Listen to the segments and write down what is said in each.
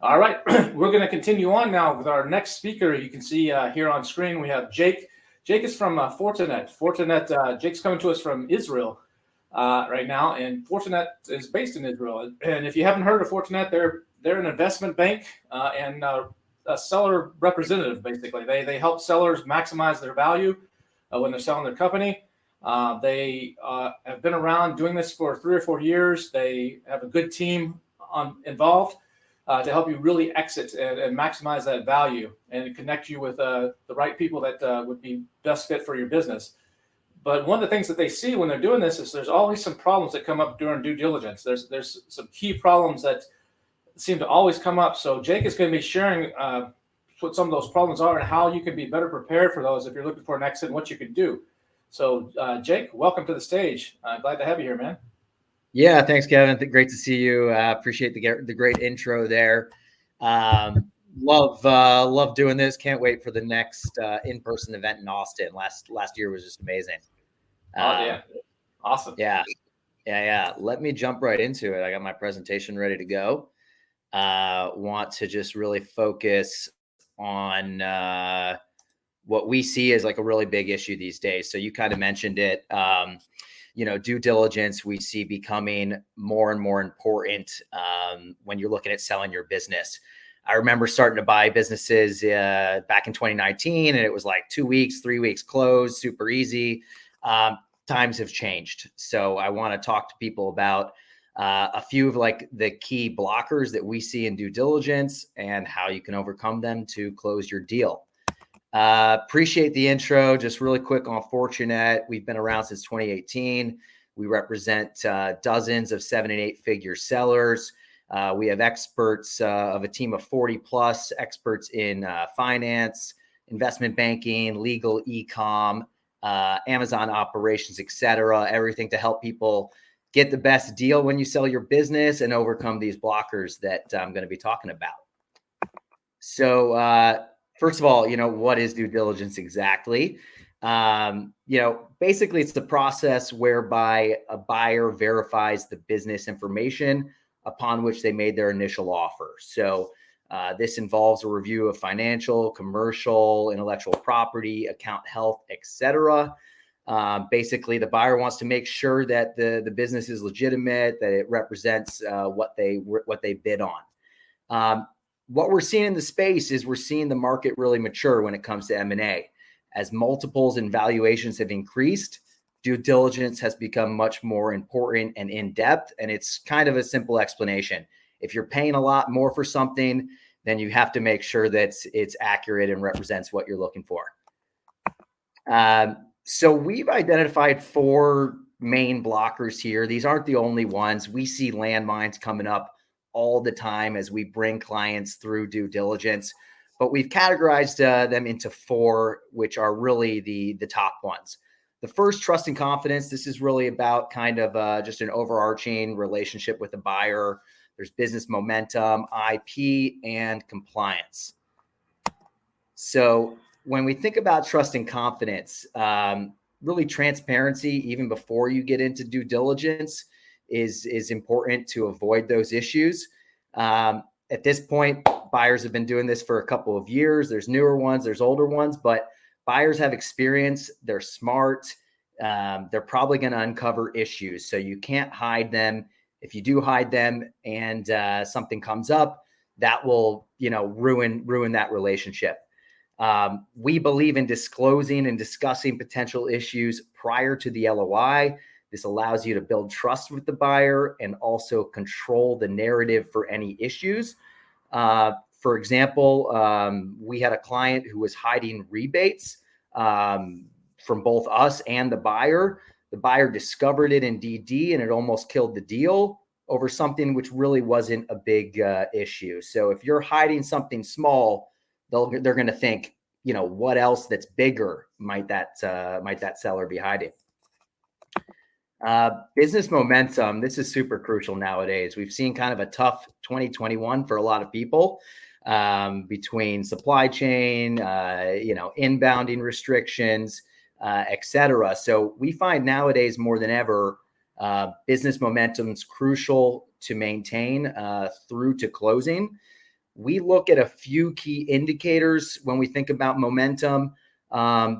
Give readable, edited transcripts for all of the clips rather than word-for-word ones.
All right, we're going to continue on now with our next speaker. You can see here on screen we have Jake. Jake is from Fortunet. Jake's coming to us from Israel right now, and Fortunet is based in Israel. And if you haven't heard of Fortunet, they're an investment bank and a seller representative. Basically, they help sellers maximize their value when they're selling their company. They have been around doing this for 3 or 4 years. They have a good team involved. To help you really exit and maximize that value and connect you with the right people that would be best fit for your business. But one of the things that they see when they're doing this is there's always some problems that come up during due diligence. There's some key problems that seem to always come up. So Jake is going to be sharing what some of those problems are and how you can be better prepared for those if you're looking for an exit and what you can do. So Jake, welcome to the stage. Glad to have you here, man. Yeah, thanks, Kevin. Great to see you. Appreciate the great intro there. Love doing this. Can't wait for the next in-person event in Austin. Last year was just amazing. Oh yeah, awesome. Yeah. Let me jump right into it. I got my presentation ready to go. Want to just really focus on what we see as like a really big issue these days. So you kind of mentioned it. Due diligence we see becoming more and more important when you're looking at selling your business. I remember starting to buy businesses back in 2019, and it was like 2 weeks, 3 weeks close, super easy. Times have changed. So I want to talk to people about a few of like the key blockers that we see in due diligence and how you can overcome them to close your deal. Appreciate the intro. Just really quick on Fortunet. We've been around since 2018. We represent dozens of 7 and 8 figure sellers. We have experts of a team of 40 plus experts in finance, investment banking, legal, e-com, Amazon operations, etc. Everything to help people get the best deal when you sell your business and overcome these blockers that I'm going to be talking about. So, first of all, what is due diligence exactly? Basically it's the process whereby a buyer verifies the business information upon which they made their initial offer. So this involves a review of financial, commercial, intellectual property, account health, etc. Basically, the buyer wants to make sure that the business is legitimate, that it represents what they bid on. What we're seeing in the space is we're seeing the market really mature when it comes to M&A. As multiples and valuations have increased, due diligence has become much more important and in-depth, and it's kind of a simple explanation. If you're paying a lot more for something, then you have to make sure that it's accurate and represents what you're looking for. So we've identified 4 main blockers here. These aren't the only ones. We see landmines coming up all the time as we bring clients through due diligence, but we've categorized them into 4, which are really the top ones. The first, trust and confidence. This is really about kind of just an overarching relationship with the buyer. There's business momentum, IP, and compliance. So when we think about trust and confidence, really transparency, even before you get into due diligence, is important to avoid those issues. At this point, buyers have been doing this for a couple of years. There's newer ones, there's older ones, but buyers have experience. They're smart. They're probably going to uncover issues. So you can't hide them. If you do hide them and something comes up, that will, ruin that relationship. We believe in disclosing and discussing potential issues prior to the LOI. This allows you to build trust with the buyer and also control the narrative for any issues. For example, we had a client who was hiding rebates from both us and the buyer. The buyer discovered it in DD and it almost killed the deal over something which really wasn't a big issue. So if you're hiding something small, they're going to think, what else that's bigger might that seller be hiding? Business momentum. This is super crucial nowadays. We've seen kind of a tough 2021 for a lot of people between supply chain, inbounding restrictions, etc. So we find nowadays more than ever, business momentum is crucial to maintain through to closing. we look at a few key indicators when we think about momentum.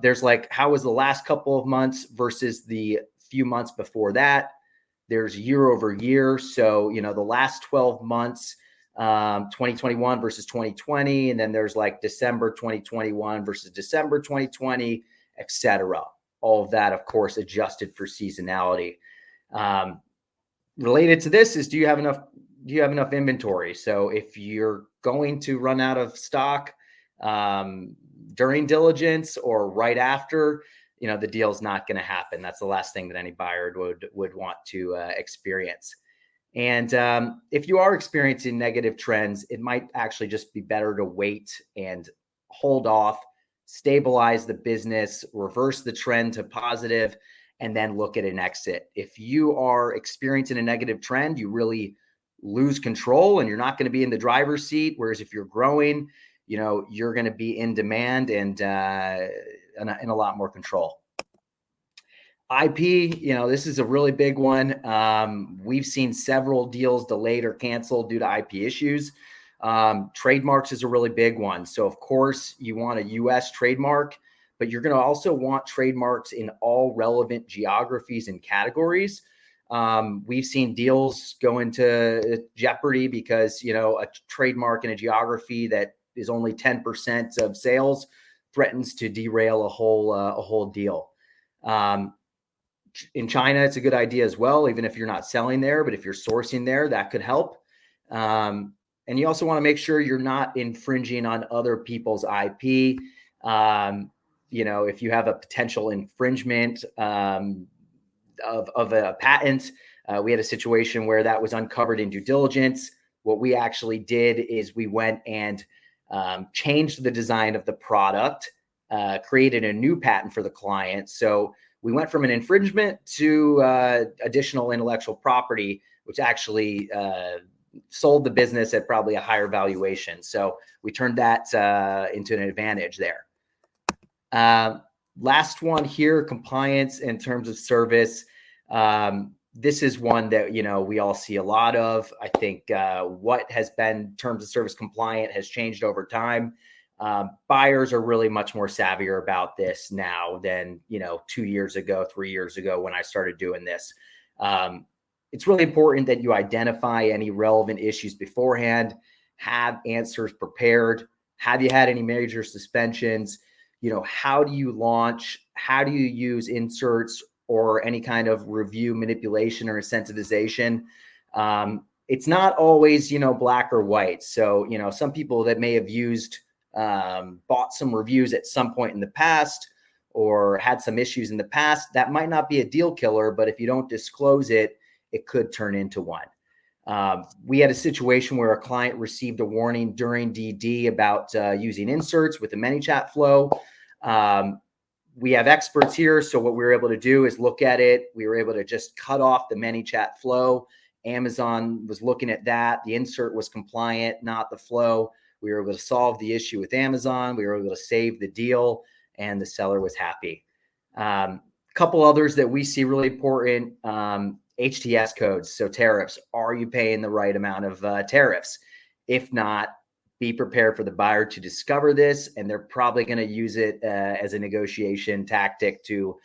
There's like, how was the last couple of months versus the few months before that? There's year over year. So, the last 12 months, 2021 versus 2020. And then there's like December 2021 versus December 2020, et cetera. All of that, of course, adjusted for seasonality. Related to this is, do you have enough inventory? So if you're going to run out of stock during diligence or right after, the deal's not going to happen. That's the last thing that any buyer would want to experience. And if you are experiencing negative trends, it might actually just be better to wait and hold off, stabilize the business, reverse the trend to positive, and then look at an exit. If you are experiencing a negative trend, you really lose control and you're not going to be in the driver's seat. Whereas if you're growing, you're going to be in demand and in a lot more control. IP, this is a really big one. We've seen several deals delayed or canceled due to IP issues. Trademarks is a really big one. So of course you want a US trademark, but you're going to also want trademarks in all relevant geographies and categories. We've seen deals go into jeopardy because, a trademark in a geography that is only 10% of sales threatens to derail a whole deal. In China, it's a good idea as well, even if you're not selling there, but if you're sourcing there, that could help. And you also want to make sure you're not infringing on other people's IP. If you have a potential infringement of a patent, we had a situation where that was uncovered in due diligence. What we actually did is we went and changed the design of the product, created a new patent for the client. So we went from an infringement to additional intellectual property, which actually sold the business at probably a higher valuation. So we turned that into an advantage there. Last one here, compliance in terms of service. This is one that, we all see a lot of. I think what has been terms of service compliant has changed over time. Buyers are really much more savvier about this now than, 2 years ago, 3 years ago when I started doing this. It's really important that you identify any relevant issues beforehand, have answers prepared. Have you had any major suspensions? How do you launch? How do you use inserts or any kind of review manipulation or incentivization? It's not always, black or white. So, some people that may have bought some reviews at some point in the past or had some issues in the past, that might not be a deal killer, but if you don't disclose it, it could turn into one. We had a situation where a client received a warning during DD about using inserts with the ManyChat flow. We have experts here. So what we were able to do is look at it. We were able to just cut off the ManyChat flow. Amazon was looking at that. The insert was compliant, not the flow. We were able to solve the issue with Amazon. We were able to save the deal and the seller was happy. A couple others that we see really important, HTS codes. So tariffs, are you paying the right amount of tariffs? If not, be prepared for the buyer to discover this, and they're probably going to use it as a negotiation tactic to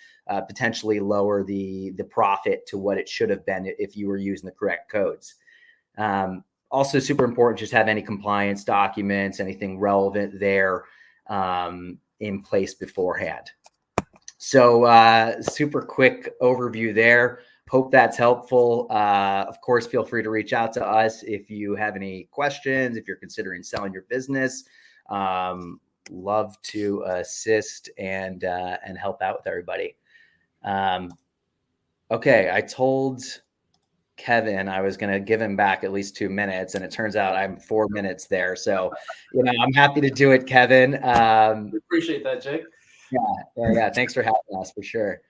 potentially lower the profit to what it should have been if you were using the correct codes. Also super important, just have any compliance documents, anything relevant there in place beforehand. So super quick overview there. Hope that's helpful. Of course, feel free to reach out to us if you have any questions, if you're considering selling your business. Love to assist and help out with everybody. Okay, I told Kevin I was going to give him back at least 2 minutes, and it turns out I'm 4 minutes there. So, I'm happy to do it, Kevin. We appreciate that, Jake. Yeah. Thanks for having us, for sure.